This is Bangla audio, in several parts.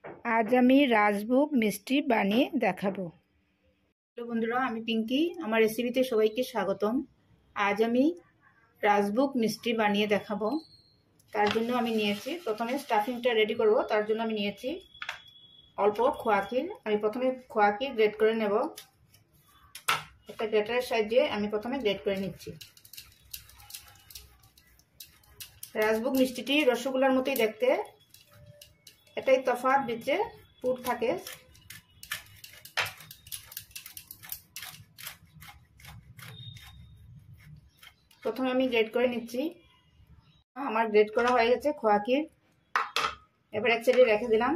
आज আমি রাজভোগ মিষ্টি বানিয়ে দেখাবো। হ্যালো বন্ধুরা, আমি পিঙ্কি। আমার রেসিপিতে সবাইকে স্বাগতম। আজ আমি রাজভোগ মিষ্টি বানিয়ে দেখাবো। তার জন্য আমি নিয়েছি, প্রথমে স্টাফিংটা রেডি করব। তার জন্য আমি নিয়েছি অল্প খোয়া ক্ষীর। আমি প্রথমে খোয়া ক্ষীর গ্রেট করে নেব। একটা গ্রেটারের সাহায্যে আমি প্রথমে গ্রেট করে নিচ্ছি। রাজভোগ মিষ্টিটি রসগোল্লার মতোই দেখতে, এটাই তফাৎ, ভিতরে পুর থাকে। প্রথমে আমি গ্রেট করে নিচ্ছি। আমার গ্রেট করা হয়ে গেছে খোয়া ক্ষীর। এবার এক সাইডে রেখে দিলাম।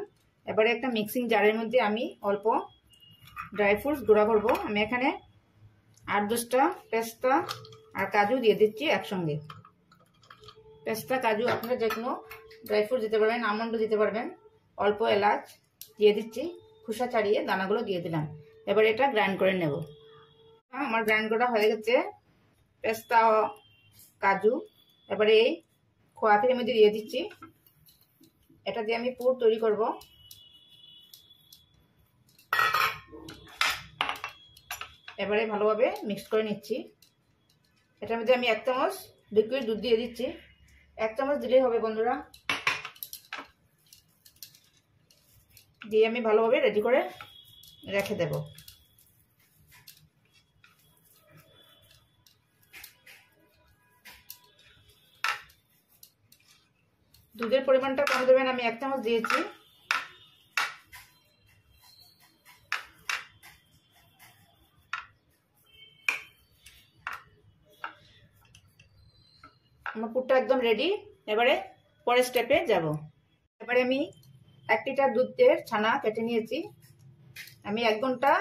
এবারে একটা মিক্সিং জারের মধ্যে আমি অল্প ড্রাই ফ্রুটস গুঁড়া করব। আমি এখানে 8-10টা পেস্তা আর কাজু দিয়ে দিচ্ছি একসঙ্গে। পেস্তা, কাজু, আপনারা যে কোনো ড্রাই ফ্রুট দিতে পারবেন, আমন্ডও দিতে পারবেন। অল্প এলাচ দিয়ে দিচ্ছি, খোসা ছাড়িয়ে দানাগুলো দিয়ে দিলাম। এবার এটা গ্রাইন্ড করে নেব। আমার গ্রাইন্ড করা হয়ে গেছে পেস্তা, কাজু। এবারে এই খোয়া ক্ষীরের মধ্যে দিয়ে দিচ্ছি। এটা দিয়ে আমি পুর তৈরি করব। এবারে ভালোভাবে মিক্স করে নিচ্ছি। এটার মধ্যে আমি 1 চামচ লিকুইড দুধ দিয়ে দিচ্ছি। 1 চামচ দিলেই হবে বন্ধুরা। দিয়ে আমি ভালোভাবে রেডি করে রেখে দেব। দুধের পরিমাণটা কম দেবেন। আমি 1 চামচ দিয়েছি। আমার পুরটা একদম রেডি। এবারে পরের স্টেপে যাব। এবারে আমি 1 লিটার দুধের ছানা কেটে নিয়েছি। আমি 1 ঘন্টা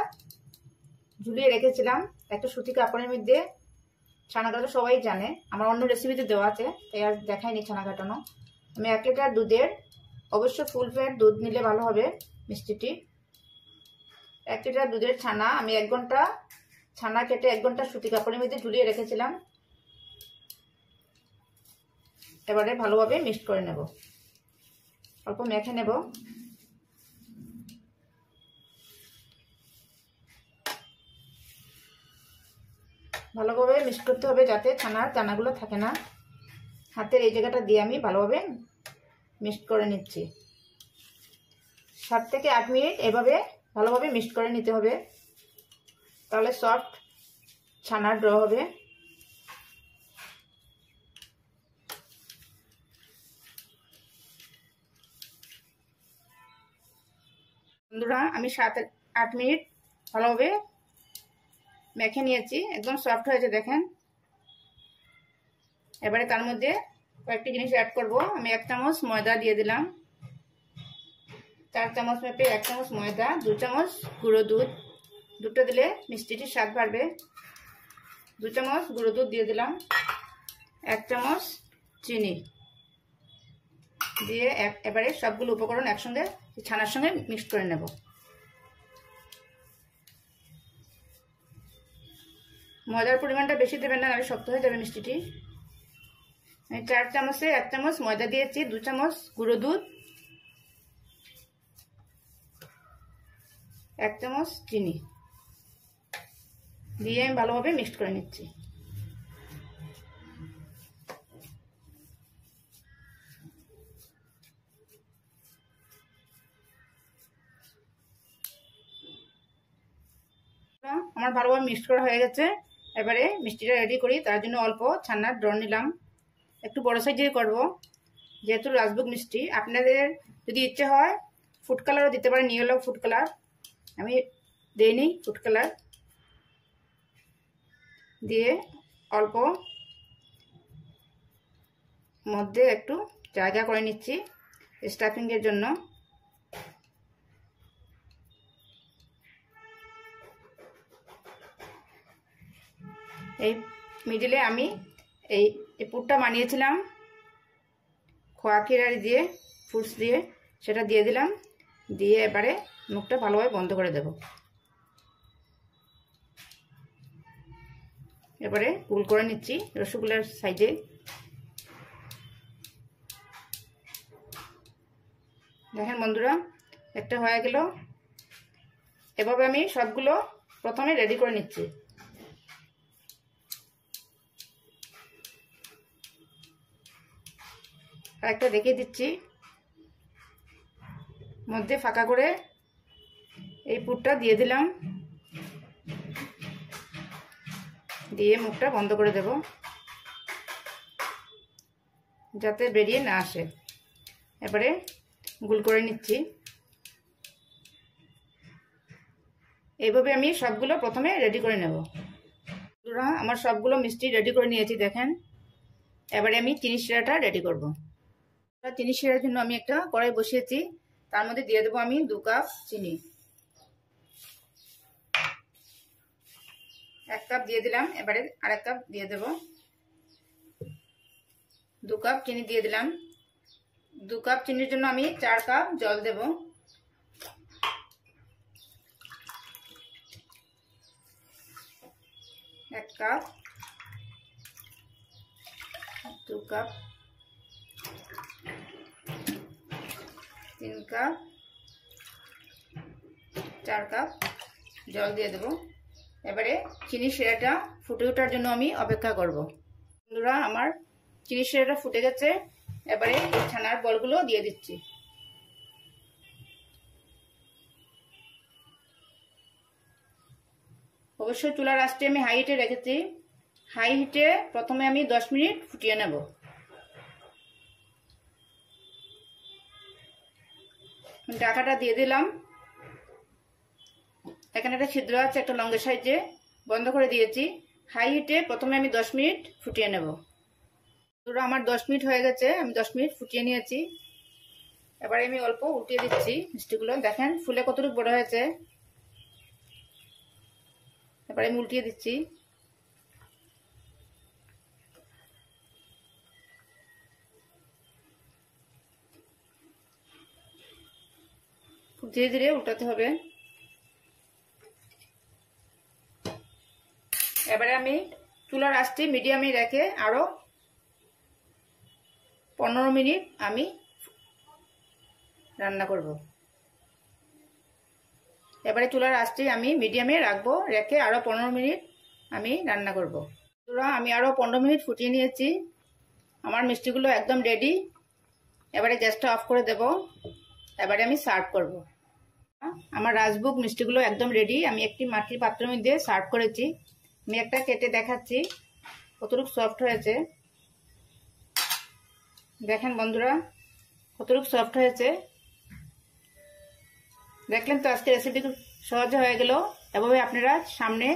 ঝুলিয়ে রেখেছিলাম একটা সুতি কাপড়ের মধ্যে। ছানা কাটা সবাই জানে, আমার অন্য রেসিপিতে দেওয়া আছে, তাই আর দেখাইনি ছানা কাটানো। আমি 1 লিটার দুধের, অবশ্য ফুল ফ্যাট দুধ নিলে ভালো হবে মিষ্টিটি। 1 লিটার দুধের ছানা আমি 1 ঘন্টা ছানা কেটে 1 ঘন্টা সুতি কাপড়ের মধ্যে ঝুলিয়ে রেখেছিলাম। এবারে ভালোভাবে মিক্স করে নেব, অল্প মেখে নেব। ভালোভাবে মিক্স করতে হবে যাতে ছানার দানাগুলো থাকে না। হাতের এই জায়গাটা দিয়ে আমি ভালোভাবে মিক্স করে নিচ্ছি। 7 থেকে 8 মিনিট এভাবে ভালোভাবে মিক্স করে নিতে হবে, তাহলে সফট ছানার ড্র হবে। বন্ধুরা, আমি 7-8 মিনিট ভালোভাবে মেখে নিয়েছি, একদম সফট হয়েছে দেখেন। এবারে তার মধ্যে কয়েকটি জিনিস অ্যাড করব। আমি 1 চামচ ময়দা দিয়ে দিলাম। 4 চামচ মেপে 1 চামচ ময়দা, 2 চামচ গুঁড়ো দুধ। দুধটা দিলে মিষ্টিটির স্বাদ বাড়বে। 2 চামচ গুঁড়ো দুধ দিয়ে দিলাম। 1 চামচ চিনি দিয়ে এবারে সবগুলো উপকরণ একসঙ্গে ছানার সঙ্গে মিক্স করে নেব। ময়দার পরিমাণটা বেশি দেবেন না, নাহলে শক্ত হয়ে যাবে মিষ্টিটি। আমি 4 চামচে 1 চামচ ময়দা দিয়েছি, 2 চামচ গুঁড়ো দুধ, 1 চামচ চিনি দিয়ে আমি ভালোভাবে মিক্স করে নিচ্ছি। আমার ভালোভাবে মিক্স করা হয়ে গেছে। এবারে মিষ্টিটা রেডি করি। তার জন্য অল্প ছানার ড্র নিলাম, একটু বড় সাইজের করব যেহেতু রাজভোগ মিষ্টি। আপনাদের যদি ইচ্ছে হয় ফুড কালারও দিতে পারেন, ইয়েলো ফুড কালার। আমি দেইনি ফুড কালার। দিয়ে অল্প মধ্যে একটু জায়গা করে নিচ্ছি স্টাফিংয়ের জন্য। এই মিডিলে আমি এই পুরটা বানিয়েছিলাম খোয়া ক্ষীর দিয়ে, ফ্রুটস দিয়ে, সেটা দিয়ে দিলাম। দিয়ে এবারে মুখটা ভালোভাবে বন্ধ করে দেব। এবারে গোল করে নিচ্ছি রসগোল্লার সাইজে। দেখেন বন্ধুরা, একটা হয়ে গেল। এভাবে আমি সবগুলো প্রথমে রেডি করে নিচ্ছি। আরেকটা দেখিয়ে দিচ্ছি, মধ্যে ফাঁকা করে এই পুরটা দিয়ে দিলাম, দিয়ে মুখটা বন্ধ করে দেব যাতে বেরিয়ে না আসে। এবারে গোল করে নিচ্ছি। এইভাবে আমি সবগুলো প্রথমে রেডি করে নেব। আমার সবগুলো মিষ্টি রেডি করে নিয়েছি দেখেন। এবারে আমি চিনি শিরাটা রেডি করব। চিনি শিরার জন্য আমি একটা কড়াই বসিয়েছি, তার মধ্যে দিয়ে দেবো আমি 2 কাপ চিনি। 1 কাপ দিয়ে দিলাম, এবারে আরেক কাপ দিয়ে দেব। 2 কাপ চিনি দিয়ে দিলাম। 2 কাপ চিনির জন্য আমি 4 কাপ জল দেব। এক কাপ, 2 কাপ, 3 কাপ, 4 কাপ জল দিয়ে দেব। এবারে চিনি শিরাটা ফুটে ওঠার জন্য আমি অপেক্ষা করব। বন্ধুরা, আমার চিনি শিরাটা ফুটে গেছে। এবারে এই ছানার বলগুলো দিয়ে দিচ্ছি। অবশ্যই চুলার আঁচটি আমি হাই হিটে রেখেছি। হাই হিটে প্রথমে আমি 10 মিনিট ফুটিয়ে নেব। ঢাকাটা দিয়ে দিলাম। এখানে একটা ছিদ্র আছে একটা লম্বা সাইজে, বন্ধ করে দিয়েছি। হাই হিটে প্রথমে আমি 10 মিনিট ফুটিয়ে নেব। আমার 10 মিনিট হয়ে গেছে, আমি 10 মিনিট ফুটিয়ে নিয়েছি। এবারে আমি অল্প উল্টিয়ে দিচ্ছি মিষ্টিগুলো, দেখেন ফুলে কতটুকু বড় হয়েছে। এবারে আমি উল্টিয়ে দিচ্ছি। খুব ধীরে ধীরে উল্টাতে হবে। এবারে আমি চুলার আঁচটি মিডিয়ামে রেখে আরো 15 মিনিট আমি রান্না করব। এবারে চুলার আঁচটি আমি মিডিয়ামে রাখবো, রেখে আরো 15 মিনিট আমি রান্না করব। আমি আরো 15 মিনিট ফুটিয়ে নিয়েছি। আমার মিষ্টিগুলো একদম রেডি। এবারে গ্যাসটা অফ করে দেব। এবারে আমি সার্ভ করব। আমার রাজভোগ মিষ্টিগুলো একদম রেডি। আমি একটি মাটির পাত্রের মধ্যে সার্ভ করেছি। আমি একটা কেটে দেখাচ্ছি কতটুকু সফট হয়েছে। দেখেন বন্ধুরা কতটুকু সফট হয়েছে। দেখলেন তো, আজকে রেসিপি খুব সহজে হয়ে গেল। এভাবে আপনারা সামনে